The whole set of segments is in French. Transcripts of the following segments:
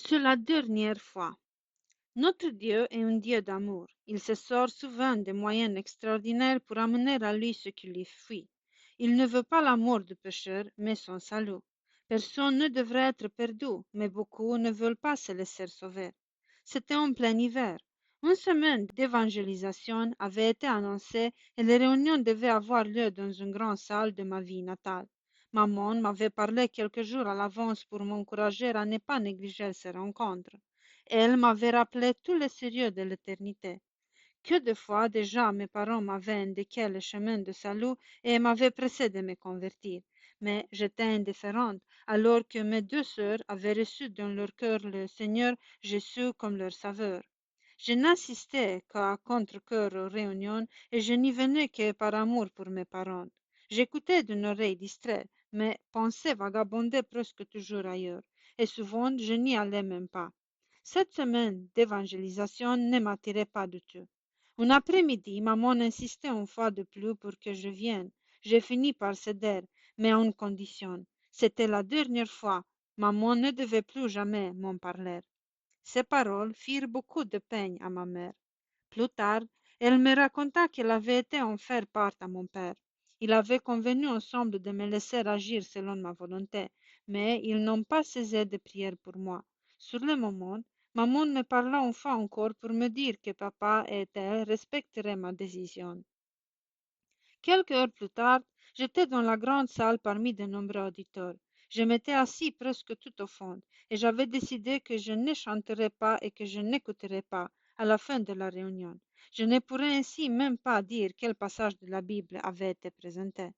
C'est la dernière fois. Notre Dieu est un Dieu d'amour. Il se sort souvent des moyens extraordinaires pour amener à lui ce qui lui fuit. Il ne veut pas la mort du pécheur, mais son salut. Personne ne devrait être perdu, mais beaucoup ne veulent pas se laisser sauver. C'était en plein hiver. Une semaine d'évangélisation avait été annoncée et les réunions devaient avoir lieu dans une grande salle de ma ville natale. Maman m'avait parlé quelques jours à l'avance pour m'encourager à ne pas négliger ces rencontres. Elle m'avait rappelé tout le sérieux de l'éternité. Que de fois déjà mes parents m'avaient indiqué le chemin de salut et m'avaient pressé de me convertir. Mais j'étais indifférente alors que mes deux sœurs avaient reçu dans leur cœur le Seigneur Jésus comme leur sauveur. Je n'assistais qu'à contre-cœur aux réunions et je n'y venais que par amour pour mes parents. J'écoutais d'une oreille distraite, mes pensées vagabondaient presque toujours ailleurs, et souvent je n'y allais même pas. Cette semaine d'évangélisation ne m'attirait pas du tout. Un après-midi, maman insistait une fois de plus pour que je vienne. J'ai fini par céder, mais à une condition. C'était la dernière fois. Maman ne devait plus jamais m'en parler. Ces paroles firent beaucoup de peine à ma mère. Plus tard, elle me raconta qu'elle avait été en faire part à mon père. Ils avaient convenu ensemble de me laisser agir selon ma volonté, mais ils n'ont pas cessé de prier pour moi. Sur le moment, maman me parla une fois encore pour me dire que papa et elle respecteraient ma décision. Quelques heures plus tard, j'étais dans la grande salle parmi de nombreux auditeurs. Je m'étais assis presque tout au fond, et j'avais décidé que je ne chanterais pas et que je n'écouterais pas à la fin de la réunion. Je ne pourrais ainsi même pas dire quel passage de la Bible avait été présenté.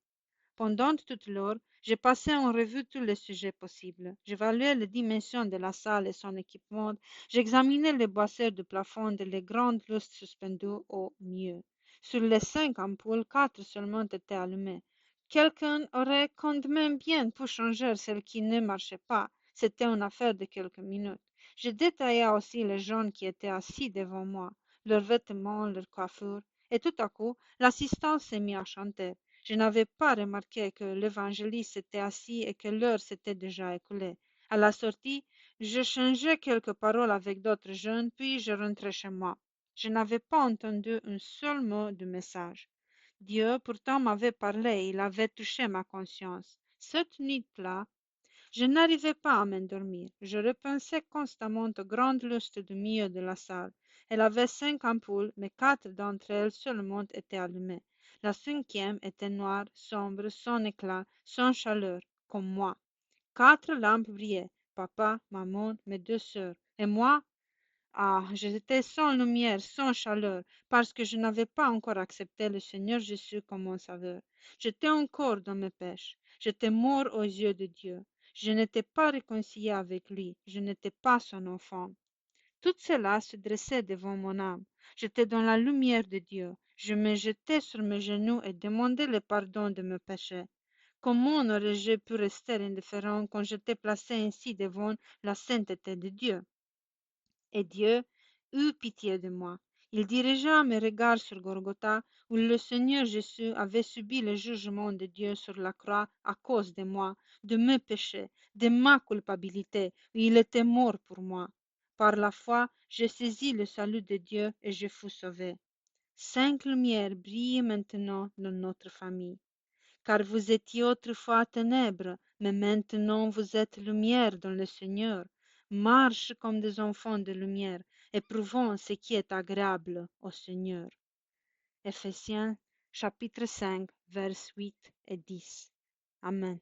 Pendant toute l'heure, j'ai passé en revue tous les sujets possibles. J'évaluais les dimensions de la salle et son équipement. J'examinais les boisseurs du plafond et les grandes lustres suspendues au milieu. Sur les 5 ampoules, 4 seulement étaient allumées. Quelqu'un aurait quand même bien pu changer celles qui ne marchaient pas. C'était une affaire de quelques minutes. Je détaillais aussi les gens qui étaient assis devant moi, leurs vêtements, leurs coiffures, et tout à coup, l'assistant s'est mis à chanter. Je n'avais pas remarqué que l'évangéliste était assis et que l'heure s'était déjà écoulée. À la sortie, je changeai quelques paroles avec d'autres jeunes, puis je rentrai chez moi. Je n'avais pas entendu un seul mot du message. Dieu pourtant m'avait parlé, il avait touché ma conscience. Cette nuit-là, je n'arrivais pas à m'endormir. Je repensais constamment aux grandes lustres du milieu de la salle. Elle avait 5 ampoules, mais 4 d'entre elles seulement étaient allumées. La cinquième était noire, sombre, sans éclat, sans chaleur, comme moi. 4 lampes brillaient, papa, maman, mes deux sœurs. Et moi, ah, j'étais sans lumière, sans chaleur, parce que je n'avais pas encore accepté le Seigneur Jésus comme mon sauveur. J'étais encore dans mes péchés. J'étais mort aux yeux de Dieu. Je n'étais pas réconcilié avec lui. Je n'étais pas son enfant. Tout cela se dressait devant mon âme. J'étais dans la lumière de Dieu. Je me jetais sur mes genoux et demandais le pardon de mes péchés. Comment aurais-je pu rester indifférent quand j'étais placé ainsi devant la sainteté de Dieu? Et Dieu eut pitié de moi. Il dirigea mes regards sur Golgotha, où le Seigneur Jésus avait subi le jugement de Dieu sur la croix à cause de moi, de mes péchés, de ma culpabilité, où il était mort pour moi. Par la foi, j'ai saisi le salut de Dieu et je fus sauvé. 5 lumières brillent maintenant dans notre famille. Car vous étiez autrefois ténèbres, mais maintenant vous êtes lumière dans le Seigneur. Marche comme des enfants de lumière, éprouvant ce qui est agréable au Seigneur. Ephésiens chapitre 5, vers 8 et 10. Amen.